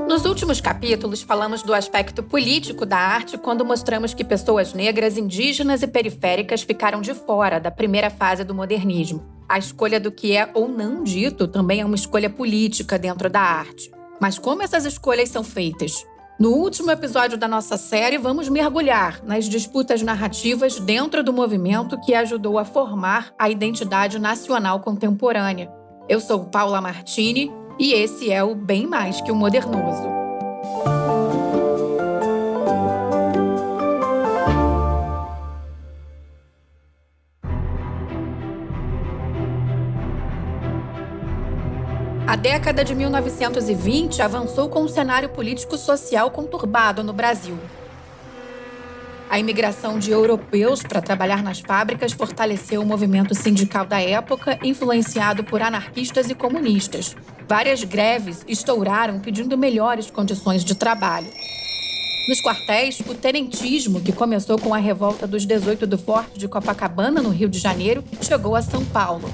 Nos últimos capítulos, falamos do aspecto político da arte quando mostramos que pessoas negras, indígenas e periféricas ficaram de fora da primeira fase do modernismo. A escolha do que é ou não dito também é uma escolha política dentro da arte. Mas como essas escolhas são feitas? No último episódio da nossa série, vamos mergulhar nas disputas narrativas dentro do movimento que ajudou a formar a identidade nacional contemporânea. Eu sou Paula Martini e esse é o Bem Mais que o Modernoso. A década de 1920 avançou com um cenário político-social conturbado no Brasil. A imigração de europeus para trabalhar nas fábricas fortaleceu o movimento sindical da época, influenciado por anarquistas e comunistas. Várias greves estouraram pedindo melhores condições de trabalho. Nos quartéis, o tenentismo, que começou com a revolta dos 18 do Forte de Copacabana, no Rio de Janeiro, chegou a São Paulo.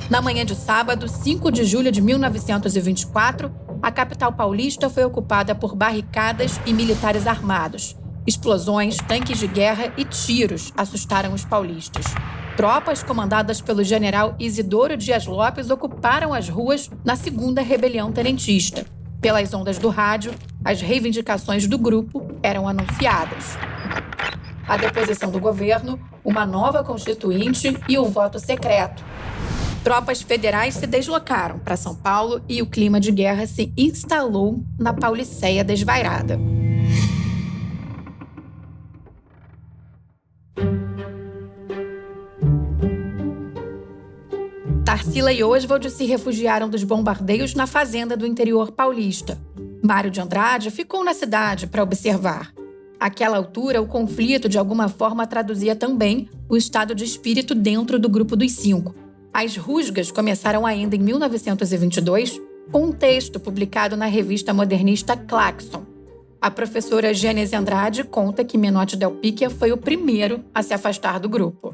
Na manhã de sábado, 5 de julho de 1924, a capital paulista foi ocupada por barricadas e militares armados. Explosões, tanques de guerra e tiros assustaram os paulistas. Tropas comandadas pelo general Isidoro Dias Lopes ocuparam as ruas na segunda rebelião tenentista. Pelas ondas do rádio, as reivindicações do grupo eram anunciadas. A deposição do governo, uma nova constituinte e o voto secreto. Tropas federais se deslocaram para São Paulo e o clima de guerra se instalou na Pauliceia desvairada. Tarsila e Oswald se refugiaram dos bombardeios na fazenda do interior paulista. Mário de Andrade ficou na cidade para observar. Àquela altura, o conflito de alguma forma traduzia também o estado de espírito dentro do Grupo dos Cinco. As rusgas começaram ainda em 1922, com um texto publicado na revista modernista Claxon. A professora Gênese Andrade conta que Menotti Del Picchia foi o primeiro a se afastar do grupo.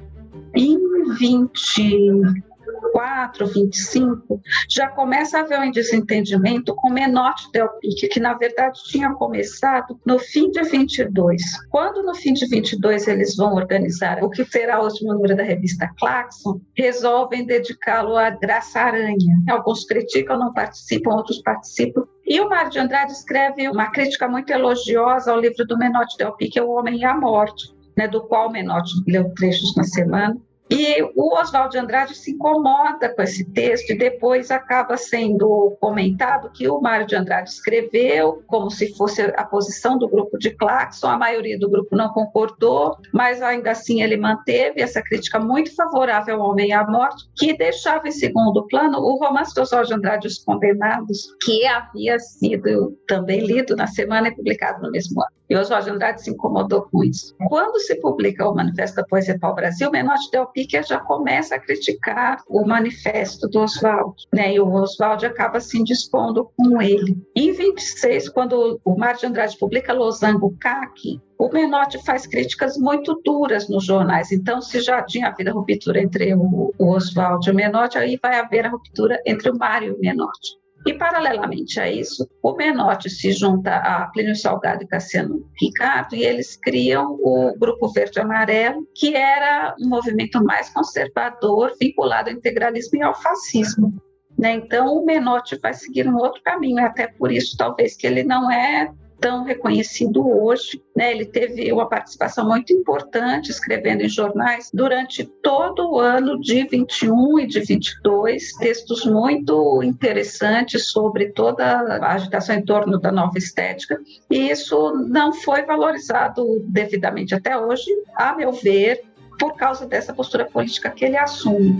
Em 24, 25, já começa a haver um desentendimento com Menotti Del Picchia, que na verdade tinha começado no fim de 22. Quando no fim de 22 eles vão organizar o que será o último número da revista Claxon, resolvem dedicá-lo a Graça Aranha. Alguns criticam, não participam, outros participam. E o Mário de Andrade escreve uma crítica muito elogiosa ao livro do Menotti Del Picchia, O Homem e a Morte, do qual Menotti leu trechos na semana. E o Oswald de Andrade se incomoda com esse texto e depois acaba sendo comentado que o Mário de Andrade escreveu como se fosse a posição do grupo de Claxon. A maioria do grupo não concordou, mas ainda assim ele manteve essa crítica muito favorável ao Homem e à Morte, que deixava em segundo plano o romance do Oswald de Andrade, Os Condenados, que havia sido também lido na semana e publicado no mesmo ano. E Oswald de Andrade se incomodou com isso. Quando se publica o Manifesto da Poesia Pau-Brasil, Menotti Del Picchia já começa a criticar o manifesto do Oswald, e o Oswald acaba se indispondo com ele. Em 26, quando o Mário de Andrade publica Losango Caqui, o Menotti faz críticas muito duras nos jornais. Então, se já tinha havido a ruptura entre o Oswald e o Menotti, aí vai haver a ruptura entre o Mário e o Menotti. E, paralelamente a isso, o Menotti se junta a Plínio Salgado e Cassiano Ricardo e eles criam o Grupo Verde Amarelo, que era um movimento mais conservador, vinculado ao integralismo e ao fascismo. Então, o Menotti vai seguir um outro caminho, e até por isso, talvez, que ele não é tão reconhecido hoje. Ele teve uma participação muito importante escrevendo em jornais durante todo o ano de 21 e de 22, textos muito interessantes sobre toda a agitação em torno da nova estética, e isso não foi valorizado devidamente até hoje, a meu ver, por causa dessa postura política que ele assume.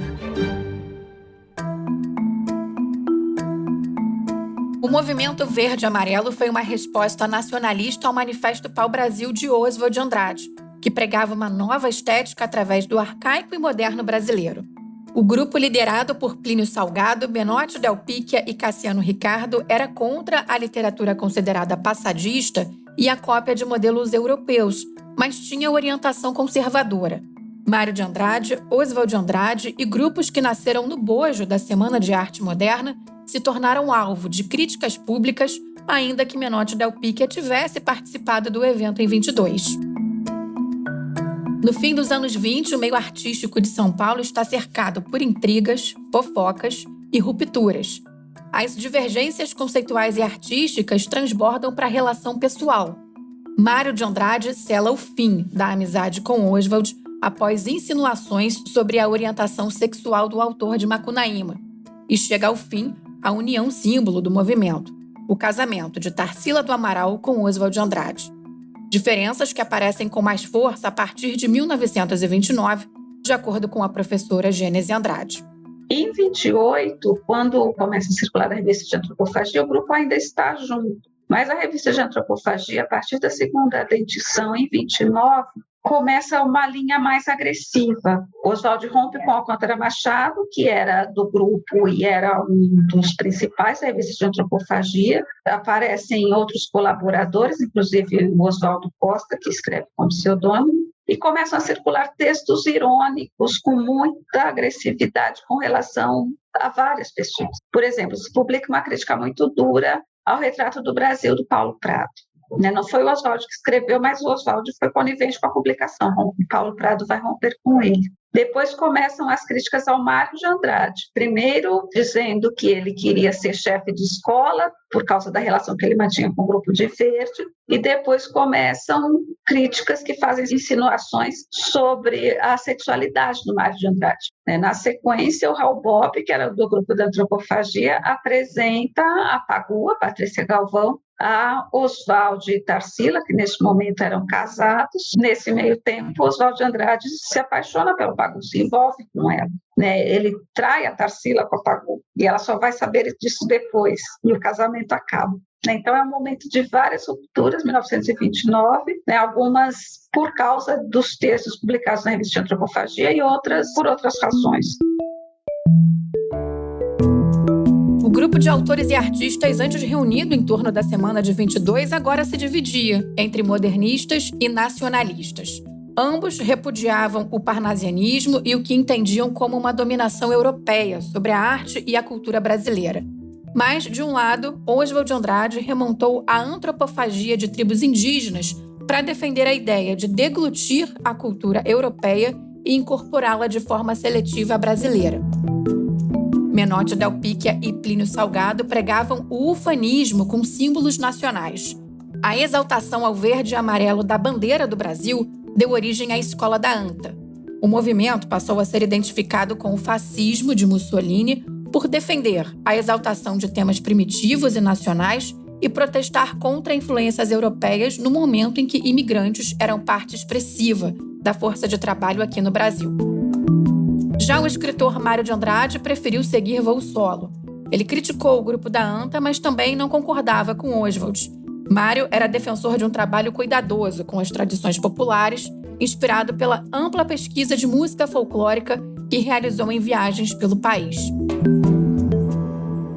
O movimento verde-amarelo foi uma resposta nacionalista ao Manifesto Pau-Brasil de Oswald de Andrade, que pregava uma nova estética através do arcaico e moderno brasileiro. O grupo, liderado por Plínio Salgado, Menotti Del Picchia e Cassiano Ricardo, era contra a literatura considerada passadista e a cópia de modelos europeus, mas tinha orientação conservadora. Mário de Andrade, Oswald de Andrade e grupos que nasceram no bojo da Semana de Arte Moderna se tornaram alvo de críticas públicas, ainda que Menotti Del Picchia tivesse participado do evento em 22. No fim dos anos 20, o meio artístico de São Paulo está cercado por intrigas, fofocas e rupturas. As divergências conceituais e artísticas transbordam para a relação pessoal. Mário de Andrade sela o fim da amizade com Oswald após insinuações sobre a orientação sexual do autor de Macunaíma. E chega ao fim a união símbolo do movimento, o casamento de Tarsila do Amaral com Oswald de Andrade. Diferenças que aparecem com mais força a partir de 1929, de acordo com a professora Gênese Andrade. Em 28, quando começa a circular a revista de antropofagia, o grupo ainda está junto. Mas a revista de antropofagia, a partir da segunda edição, em 29, começa uma linha mais agressiva. Oswald rompe com Alcântara Machado, que era do grupo e era um dos principais da revista de antropofagia. Aparecem outros colaboradores, inclusive o Oswaldo Costa, que escreve como pseudônimo, e começam a circular textos irônicos com muita agressividade com relação a várias pessoas. Por exemplo, se publica uma crítica muito dura ao Retrato do Brasil, do Paulo Prado. Não foi o Oswald que escreveu, mas o Oswald foi conivente com a publicação. O Paulo Prado vai romper com ele. Depois começam as críticas ao Mário de Andrade. Primeiro, dizendo que ele queria ser chefe de escola, por causa da relação que ele mantinha com o Grupo de Verde. E depois começam críticas que fazem insinuações sobre a sexualidade do Mário de Andrade. Na sequência, o Raul Bob, que era do grupo da antropofagia, apresenta a Pagu, a Patrícia Galvão, a Oswald e Tarsila, que nesse momento eram casados. Nesse meio tempo, Oswald de Andrade se apaixona pelo Pagu, se envolve com ela. Ele trai a Tarsila com a Pagu, e ela só vai saber disso depois, e o casamento acaba. Então, é um momento de várias rupturas, 1929, algumas por causa dos textos publicados na revista de antropofagia e outras por outras razões. O grupo de autores e artistas antes reunido em torno da Semana de 22 agora se dividia entre modernistas e nacionalistas. Ambos repudiavam o parnasianismo e o que entendiam como uma dominação europeia sobre a arte e a cultura brasileira. Mas, de um lado, Oswald de Andrade remontou a antropofagia de tribos indígenas para defender a ideia de deglutir a cultura europeia e incorporá-la de forma seletiva à brasileira. Menotti Del Picchia e Plínio Salgado pregavam o ufanismo com símbolos nacionais. A exaltação ao verde e amarelo da bandeira do Brasil deu origem à Escola da Anta. O movimento passou a ser identificado com o fascismo de Mussolini por defender a exaltação de temas primitivos e nacionais e protestar contra influências europeias no momento em que imigrantes eram parte expressiva da força de trabalho aqui no Brasil. Já o escritor Mário de Andrade preferiu seguir voo solo. Ele criticou o grupo da Anta, mas também não concordava com Oswald. Mário era defensor de um trabalho cuidadoso com as tradições populares, inspirado pela ampla pesquisa de música folclórica que realizou em viagens pelo país.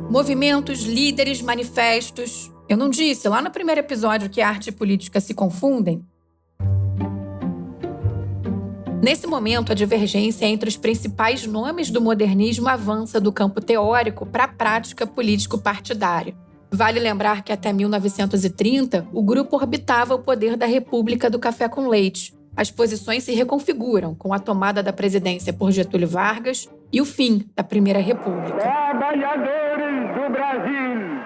Movimentos, líderes, manifestos. Eu não disse lá no primeiro episódio que arte e política se confundem? Nesse momento, a divergência entre os principais nomes do modernismo avança do campo teórico para a prática político-partidária. Vale lembrar que até 1930, o grupo orbitava o poder da República do Café com Leite. As posições se reconfiguram com a tomada da presidência por Getúlio Vargas e o fim da Primeira República. Trabalhadores do Brasil!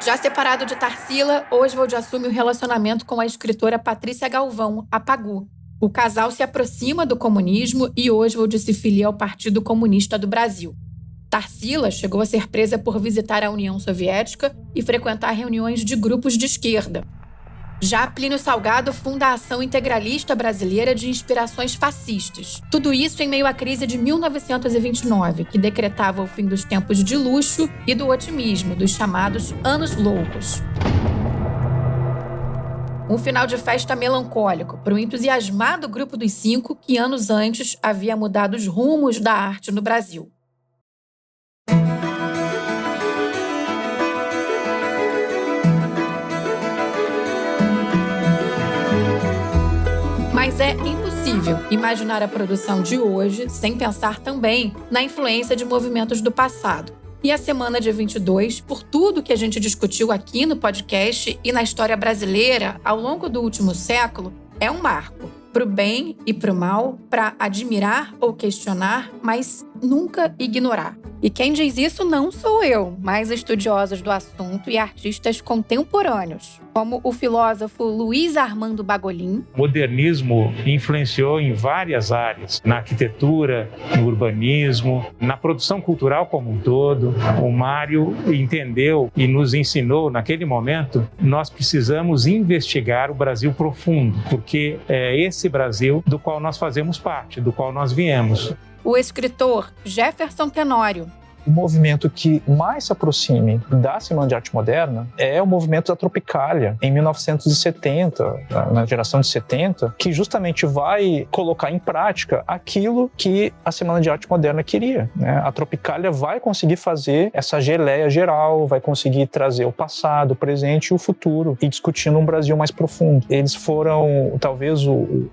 Já separado de Tarsila, Oswald assume o relacionamento com a escritora Patrícia Galvão, a Pagu. O casal se aproxima do comunismo e Oswald se filia ao Partido Comunista do Brasil. Tarsila chegou a ser presa por visitar a União Soviética e frequentar reuniões de grupos de esquerda. Já Plínio Salgado funda a Ação Integralista Brasileira de inspirações fascistas. Tudo isso em meio à crise de 1929, que decretava o fim dos tempos de luxo e do otimismo, dos chamados Anos Loucos. Um final de festa melancólico para o entusiasmado Grupo dos Cinco, que anos antes havia mudado os rumos da arte no Brasil. Mas é impossível imaginar a produção de hoje sem pensar também na influência de movimentos do passado. E a Semana de 22, por tudo que a gente discutiu aqui no podcast e na história brasileira ao longo do último século, é um marco. Para o bem e para o mal, para admirar ou questionar, mas nunca ignorar. E quem diz isso não sou eu, mas estudiosos do assunto e artistas contemporâneos, como o filósofo Luiz Armando Bagolin. O modernismo influenciou em várias áreas, na arquitetura, no urbanismo, na produção cultural como um todo. O Mário entendeu e nos ensinou, naquele momento, nós precisamos investigar o Brasil profundo, porque é esse Brasil do qual nós fazemos parte, do qual nós viemos. O escritor Jefferson Tenório. O movimento que mais se aproxime da Semana de Arte Moderna é o movimento da Tropicália, em 1970, na geração de 70, que justamente vai colocar em prática aquilo que a Semana de Arte Moderna queria, né? A Tropicália vai conseguir fazer essa geleia geral, vai conseguir trazer o passado, o presente e o futuro, e discutindo um Brasil mais profundo. Eles foram, talvez,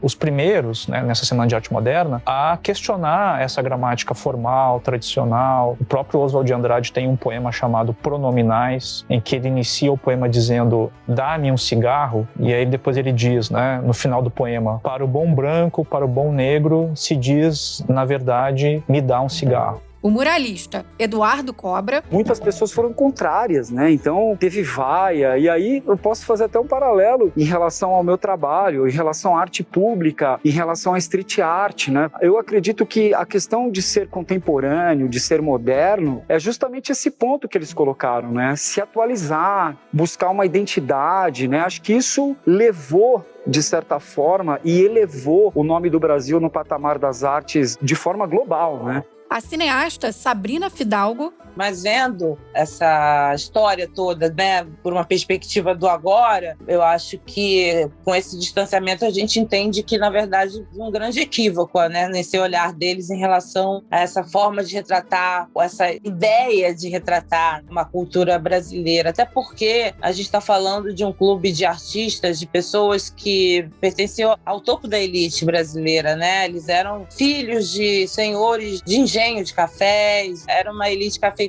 os primeiros, né, nessa Semana de Arte Moderna, a questionar essa gramática formal, tradicional. O próprio Oswald de Andrade tem um poema chamado Pronominais, em que ele inicia o poema dizendo: dá-me um cigarro, e aí depois ele diz, né, no final do poema: para o bom branco, para o bom negro, se diz, na verdade, me dá um cigarro. O muralista Eduardo Cobra. Muitas pessoas foram contrárias, né? Então teve vaia, e aí eu posso fazer até um paralelo em relação ao meu trabalho, em relação à arte pública, em relação à street art, né? Eu acredito que a questão de ser contemporâneo, de ser moderno, é justamente esse ponto que eles colocaram, né? Se atualizar, buscar uma identidade, né? Acho que isso levou, de certa forma, e elevou o nome do Brasil no patamar das artes de forma global, né? A cineasta Sabrina Fidalgo. Mas vendo essa história toda, né, por uma perspectiva do agora, eu acho que com esse distanciamento a gente entende que, na verdade, um grande equívoco, né, nesse olhar deles em relação a essa forma de retratar, essa ideia de retratar uma cultura brasileira. Até porque a gente está falando de um clube de artistas, de pessoas que pertenciam ao topo da elite brasileira, né? Eles eram filhos de senhores de engenho de cafés, era uma elite cafeicultora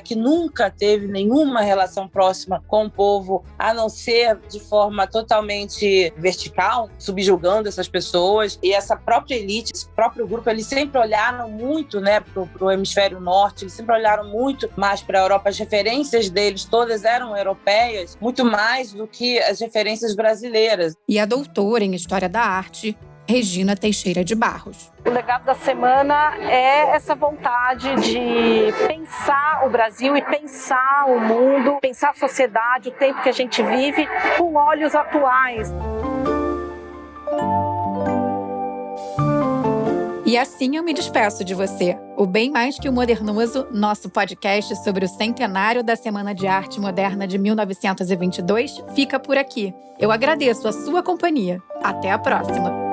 que nunca teve nenhuma relação próxima com o povo, a não ser de forma totalmente vertical, subjugando essas pessoas. E essa própria elite, esse próprio grupo, eles sempre olharam muito, né, pro hemisfério norte, eles sempre olharam muito mais para a Europa. As referências deles todas eram europeias, muito mais do que as referências brasileiras. E a doutora em História da Arte, Regina Teixeira de Barros. O legado da semana é essa vontade de pensar o Brasil e pensar o mundo, pensar a sociedade, o tempo que a gente vive, com olhos atuais. E assim eu me despeço de você. O Bem Mais Que o Modernoso, nosso podcast sobre o centenário da Semana de Arte Moderna de 1922, fica por aqui. Eu agradeço a sua companhia. Até a próxima!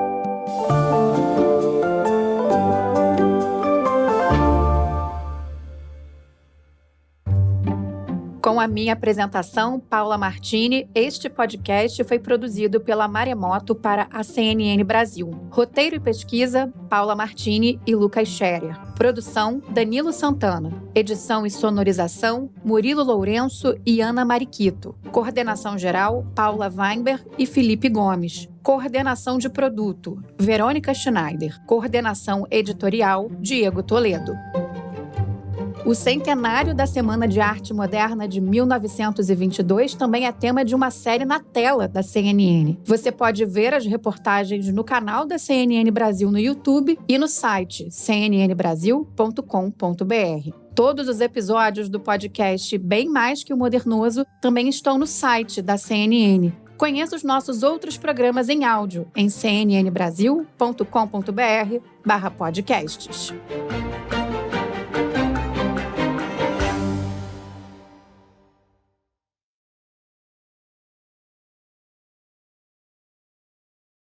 Com a minha apresentação, Paula Martini, este podcast foi produzido pela Maremoto para a CNN Brasil. Roteiro e pesquisa, Paula Martini e Lucas Scherer. Produção, Danilo Santana. Edição e sonorização, Murilo Lourenço e Ana Mariquito. Coordenação geral, Paula Weinberg e Felipe Gomes. Coordenação de produto, Verônica Schneider. Coordenação editorial, Diego Toledo. O centenário da Semana de Arte Moderna de 1922 também é tema de uma série na tela da CNN. Você pode ver as reportagens no canal da CNN Brasil no YouTube e no site cnnbrasil.com.br. Todos os episódios do podcast Bem Mais Que o Modernoso também estão no site da CNN. Conheça os nossos outros programas em áudio em cnnbrasil.com.br/podcasts.